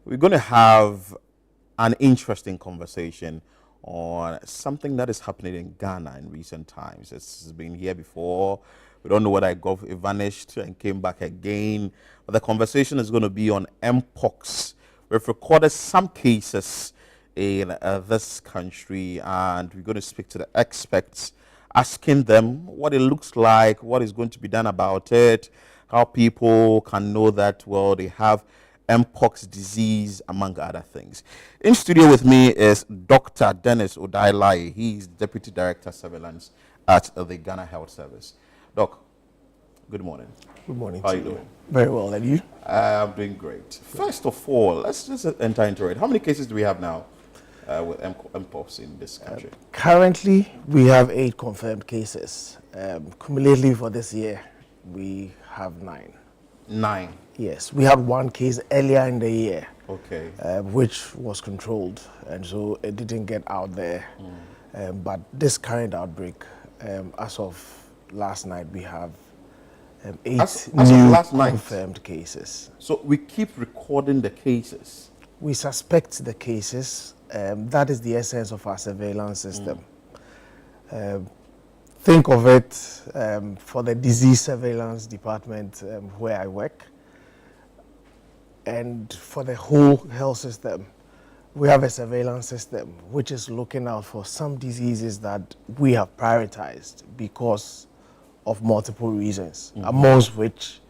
We're going to have an interesting conversation on something that is happening in Ghana in recent times. It's been here before. We don't know whether it vanished and came back again. But the conversation is going to be on Mpox. We've recorded some cases in this country, and we're going to speak to the experts, asking them what it looks like, what is going to be done about it, how people can know that, well, they have Mpox disease, among other things. In studio with me is Dr. Dennis Odailai. He's Deputy Director Surveillance at the Ghana Health Service. Doc, good morning. Good morning. How are you doing? Very well, and you? I'm doing great. First of all, let's just enter into it. How many cases do we have now with Mpox in this country? Currently, we have 8 confirmed cases. Cumulatively for this year, we have 9. 9. Yes, we had 1 case earlier in the year, Okay. which was controlled, and so it didn't get out there. But this current outbreak, as of last night, we have 8 As new of last night? confirmed cases. So we keep recording the cases. We suspect the cases. That is the essence of our surveillance system. Think of it for the disease surveillance department where I work, and for the whole health system, we have a surveillance system which is looking out for some diseases that we have prioritized because of multiple reasons, amongst which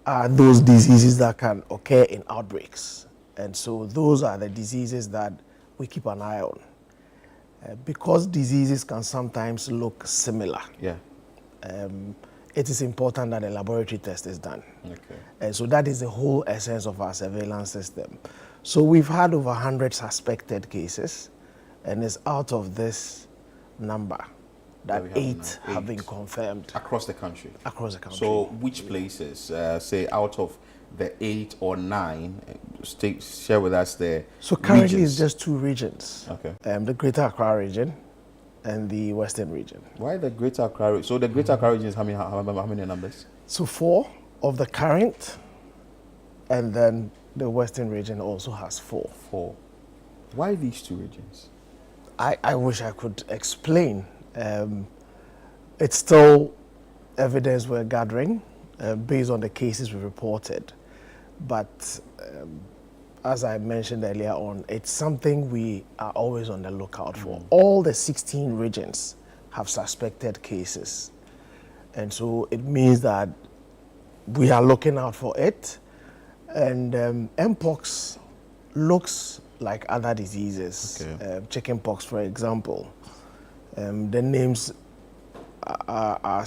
are those diseases that can occur in outbreaks. And so those are the diseases that we keep an eye on. Because diseases can sometimes look similar, Yeah. it is important that a laboratory test is done. Okay. And so that is the whole essence of our surveillance system. So we've had over 100 suspected cases, and it's out of this number that we have 8 now, have 8. been confirmed Across the country. across the country. So which places, say out of the 8 or 9, share with us the So currently regions. it's just 2 regions. Okay. The Greater Accra region and the Western region. Why the Greater Accra region? So the Greater Accra region is how many numbers? So 4 of the current, and then the Western region also has 4. 4. Why these 2 regions? I wish I could explain. It's still evidence we're gathering based on the cases we reported. But as I mentioned earlier on, it's something we are always on the lookout for. All the 16 regions have suspected cases. And so it means that we are looking out for it. And Mpox looks like other diseases. Okay. Chickenpox, for example. The names are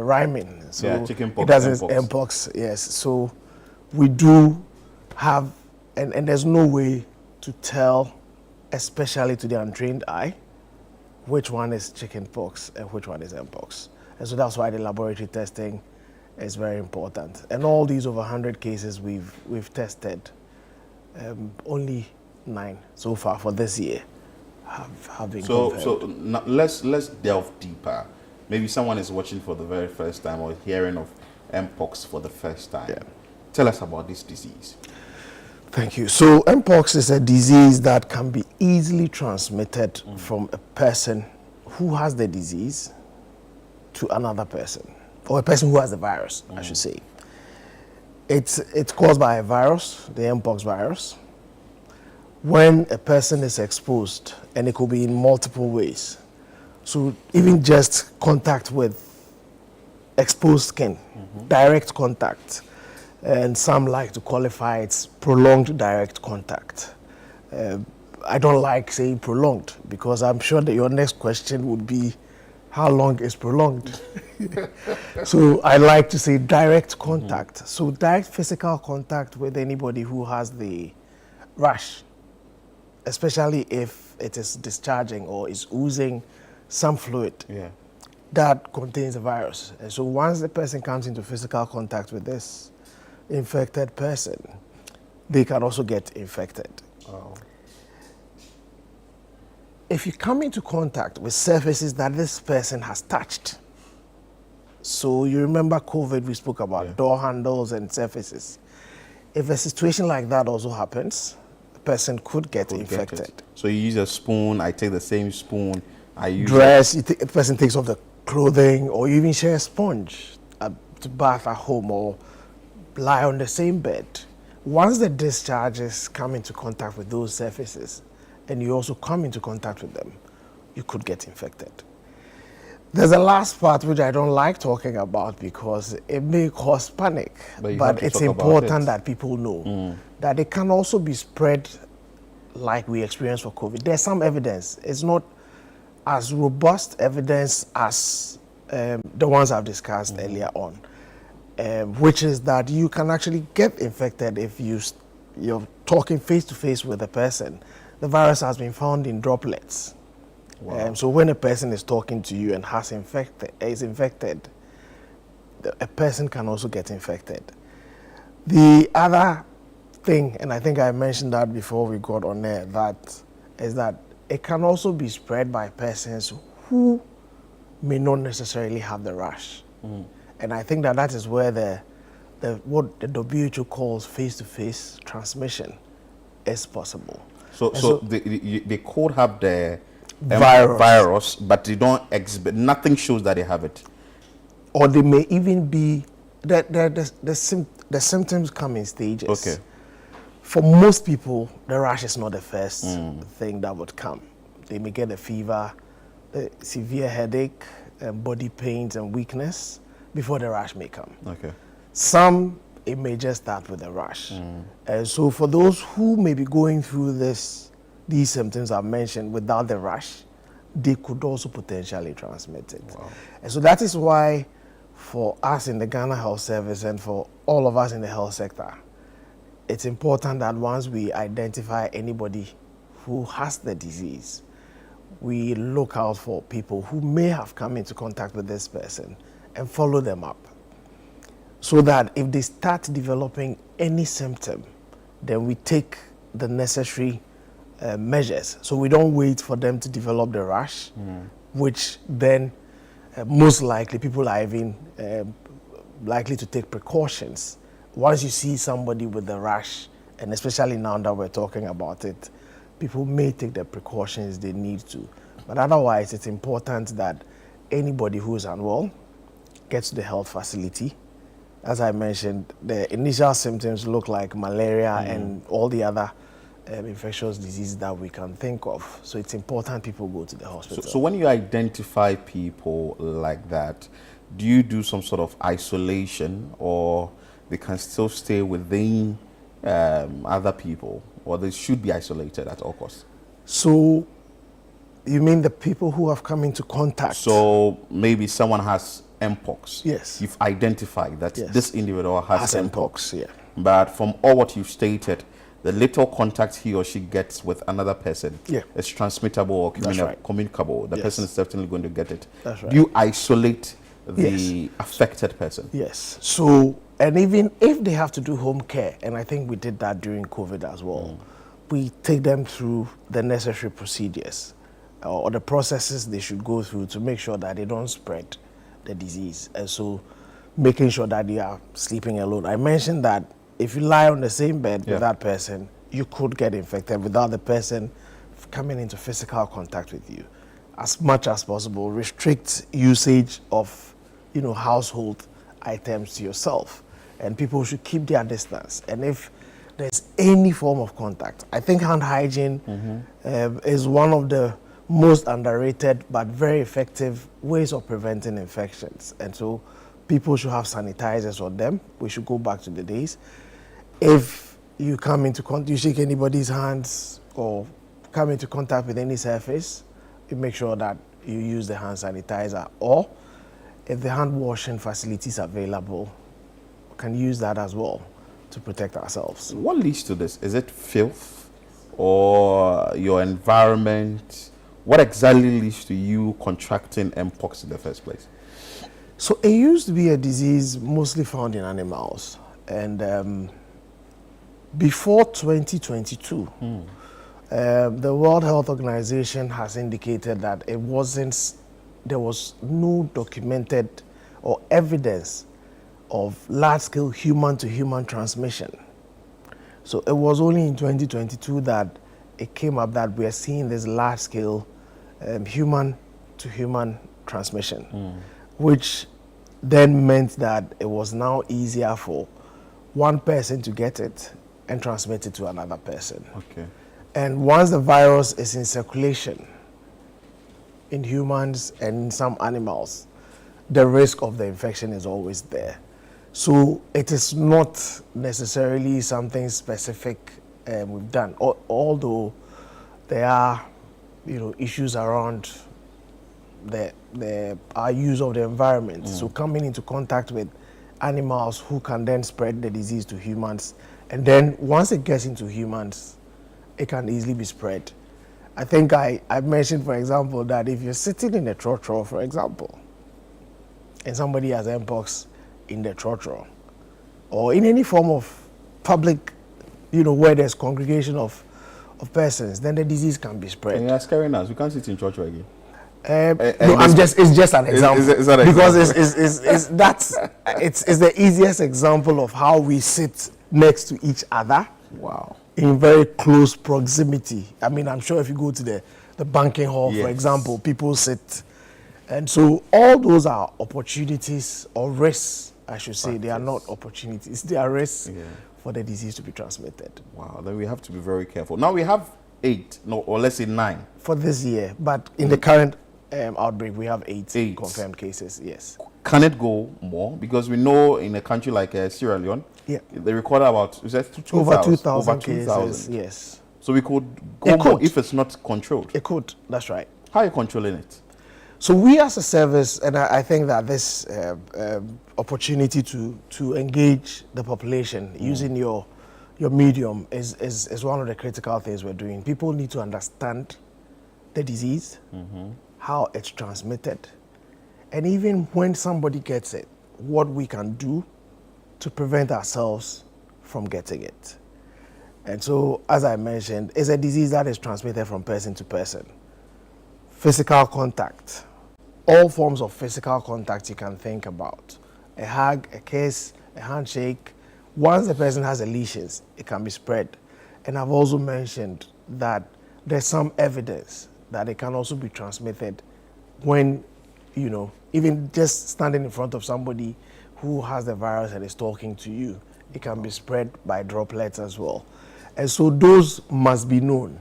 rhyming. So Yeah, chickenpox, it doesn't Mpox. Mpox, yes. So we do have, and there's no way to tell, especially to the untrained eye, which one is chickenpox and which one is Mpox. And so that's why the laboratory testing is very important. And all these over 100 cases we've tested, only 9 so far for this year have been confirmed. So now let's delve deeper. Maybe someone is watching for the very first time or hearing of Mpox for the first time. Yeah. Tell us about this disease. Thank you. So Mpox is a disease that can be easily transmitted from a person who has the disease to another person, or a person who has the virus, I should say. It's caused by a virus, the Mpox virus. When a person is exposed, and it could be in multiple ways. So even just contact with exposed skin, direct contact, and some like to qualify it's prolonged direct contact. I don't like saying prolonged because I'm sure that your next question would be, how long is prolonged? So I like to say direct contact. So direct physical contact with anybody who has the rash, especially if it is discharging or is oozing some fluid Yeah. that contains a virus. And so once the person comes into physical contact with this infected person, they can also get infected. Oh. If you come into contact with surfaces that this person has touched, so you remember COVID, we spoke about door handles and surfaces. If a situation like that also happens, a person could get Could get infected. it. So you use a spoon, I take the same spoon, I use Dress, a person takes off the clothing, or you even share a sponge to bath at home or lie on the same bed. Once the discharges come into contact with those surfaces, and you also come into contact with them, you could get infected. There's a last part which I don't like talking about because it may cause panic, But it's talk about important it. that people know that it can also be spread like we experienced for COVID. There's some evidence. It's not as robust evidence as the ones I've discussed earlier on, which is that you can actually get infected if you're talking face to face with a person. The virus has been found in droplets. Wow. So when a person is talking to you and is infected, a person can also get infected. The other thing, and I think I mentioned that before we got on air, that is that it can also be spread by persons who may not necessarily have the rash. And I think that is where what the WHO calls face-to-face transmission is possible. So they could have the Virus. but they don't exhibit. Nothing shows that they have it. Or they may even be the symptoms come in stages. Okay. For most people, the rash is not the first thing that would come. They may get a fever, a severe headache, body pains and weakness before the rash may come. Okay. Some, it may just start with a rash. And so for those who may be going through these symptoms I've mentioned without the rash, they could also potentially transmit it. Wow. And so that is why for us in the Ghana Health Service and for all of us in the health sector, it's important that once we identify anybody who has the disease, we look out for people who may have come into contact with this person and follow them up. So that if they start developing any symptom, then we take the necessary measures. So we don't wait for them to develop the rash, which then most likely people are even likely to take precautions. Once you see somebody with the rash, and especially now that we're talking about it, people may take the precautions they need to. But otherwise, it's important that anybody who is unwell gets to the health facility. As I mentioned, the initial symptoms look like malaria and all the other infectious diseases that we can think of. So it's important people go to the hospital. So when you identify people like that, do you do some sort of isolation, or they can still stay within other people, or they should be isolated at all costs? So you mean the people who have come into contact? So maybe someone has Mpox. Yes. You've identified that Yes. this individual has Mpox, yeah. But from all what you've stated, the little contact he or she gets with another person is transmittable or communicable. The Yes. person is certainly going to get it. That's right. Do you isolate the affected person? Yes. So, and even if they have to do home care, and I think we did that during COVID as well, we take them through the necessary procedures or the processes they should go through to make sure that they don't spread the disease. And so making sure that they are sleeping alone. I mentioned that if you lie on the same bed with that person, you could get infected without the person coming into physical contact with you. As much as possible, restrict usage of, household items to yourself. And people should keep their distance. And if there's any form of contact, I think hand hygiene is one of the most underrated but very effective ways of preventing infections. And so people should have sanitizers on them. We should go back to the days. If you come into contact, you shake anybody's hands or come into contact with any surface, you make sure that you use the hand sanitizer, or if the hand washing facilities available, we can use that as well to protect ourselves. What leads to this? Is it filth or your environment? What exactly leads to you contracting Mpox in the first place? So it used to be a disease mostly found in animals, and before 2022, the World Health Organization has indicated that there was no documented or evidence of large-scale human-to-human transmission So it was only in 2022 that it came up that we are seeing this large-scale human-to-human transmission, which then meant that it was now easier for one person to get it and transmit it to another person. Okay. And once the virus is in circulation in humans and in some animals, the risk of the infection is always there. So it is not necessarily something specific we've done, although there are, issues around our use of the environment. So coming into contact with animals who can then spread the disease to humans, and then once it gets into humans, it can easily be spread. I think I mentioned, for example, that if you're sitting in a trotro, for example, and somebody has Mpox in the trotro, or in any form of public, where there's congregation of persons, then the disease can be spread. And you're scaring us. We can't sit in church again. No, it's just an example. Is that because example? it's the easiest example of how we sit next to each other. Wow. In very close proximity. I mean, I'm sure if you go to the banking hall, Yes. for example, people sit. And so all those are opportunities or risks, I should say. They are not opportunities. They are risks for the disease to be transmitted. Wow, then we have to be very careful. Now we have 8, or let's say 9. For this year, but in the current outbreak, we have 8 8 confirmed cases, yes. Can it go more? Because we know in a country like Sierra Leone, they recorded about, is that over 2,000 over cases, 2,000. yes. So we could go more if it's not controlled. It could, that's right. How are you controlling it? So we as a service, and I think that this opportunity to engage the population using your medium is one of the critical things we're doing. People need to understand the disease, how it's transmitted, and even when somebody gets it, what we can do to prevent ourselves from getting it. And so, as I mentioned, it's a disease that is transmitted from person to person. Physical contact, all forms of physical contact you can think about. A hug, a kiss, a handshake. Once the person has the lesions, it can be spread. And I've also mentioned that there's some evidence that it can also be transmitted when, even just standing in front of somebody who has the virus and is talking to you, it can be spread by droplets as well. And so those must be known.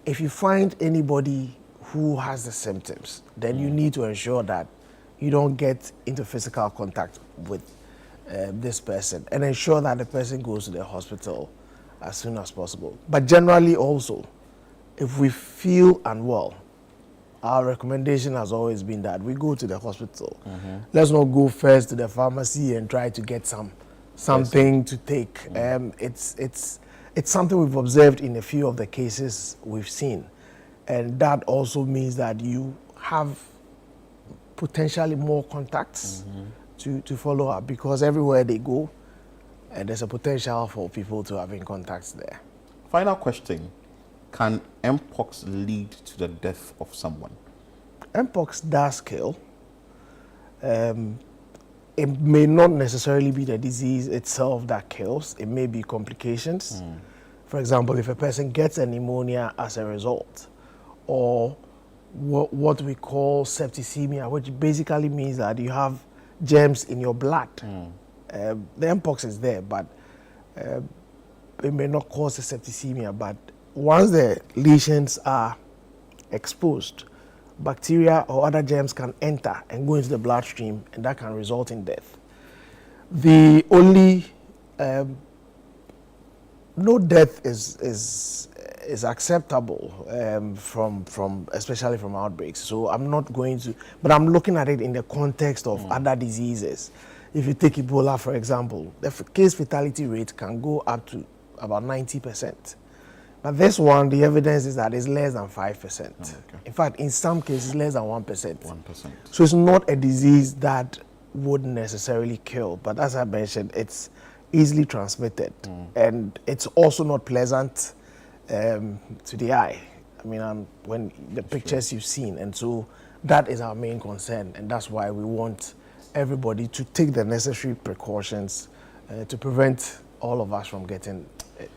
If you find anybody who has the symptoms, then you need to ensure that you don't get into physical contact with this person, and ensure that the person goes to the hospital as soon as possible. But generally also, if we feel unwell, our recommendation has always been that we go to the hospital. Let's not go first to the pharmacy and try to get something to take. It's something we've observed in a few of the cases we've seen. And that also means that you have potentially more contacts to follow up, because everywhere they go, and there's a potential for people to having contacts there. Final question. Can Mpox lead to the death of someone? Mpox does kill. It may not necessarily be the disease itself that kills. It may be complications. For example, if a person gets a pneumonia as a result, or what we call septicemia, which basically means that you have germs in your blood. The Mpox is there, but it may not cause a septicemia. But once the lesions are exposed, bacteria or other germs can enter and go into the bloodstream, and that can result in death. The only no death is acceptable from especially from outbreaks. So I'm not going to, but I'm looking at it in the context of other diseases. If you take Ebola, for example, the case fatality rate can go up to about 90%. But this one, the evidence is that it's less than 5%. Okay. In fact, in some cases, less than 1%. 1%. So it's not a disease that would necessarily kill. But as I mentioned, it's easily transmitted. And it's also not pleasant to the eye. I mean, when the pictures you've seen. And so that is our main concern. And that's why we want everybody to take the necessary precautions to prevent all of us from getting it.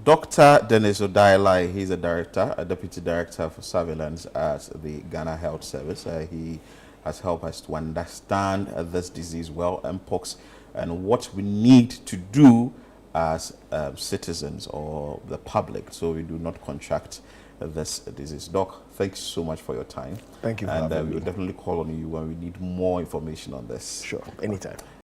Dr. Dennis Odailai, he's a deputy director for surveillance at the Ghana Health Service. He has helped us to understand this disease well, Mpox, and what we need to do as citizens or the public so we do not contract this disease. Doc, thanks so much for your time. Thank you for and having we me. will definitely call on you when we need more information on this. Sure, anytime.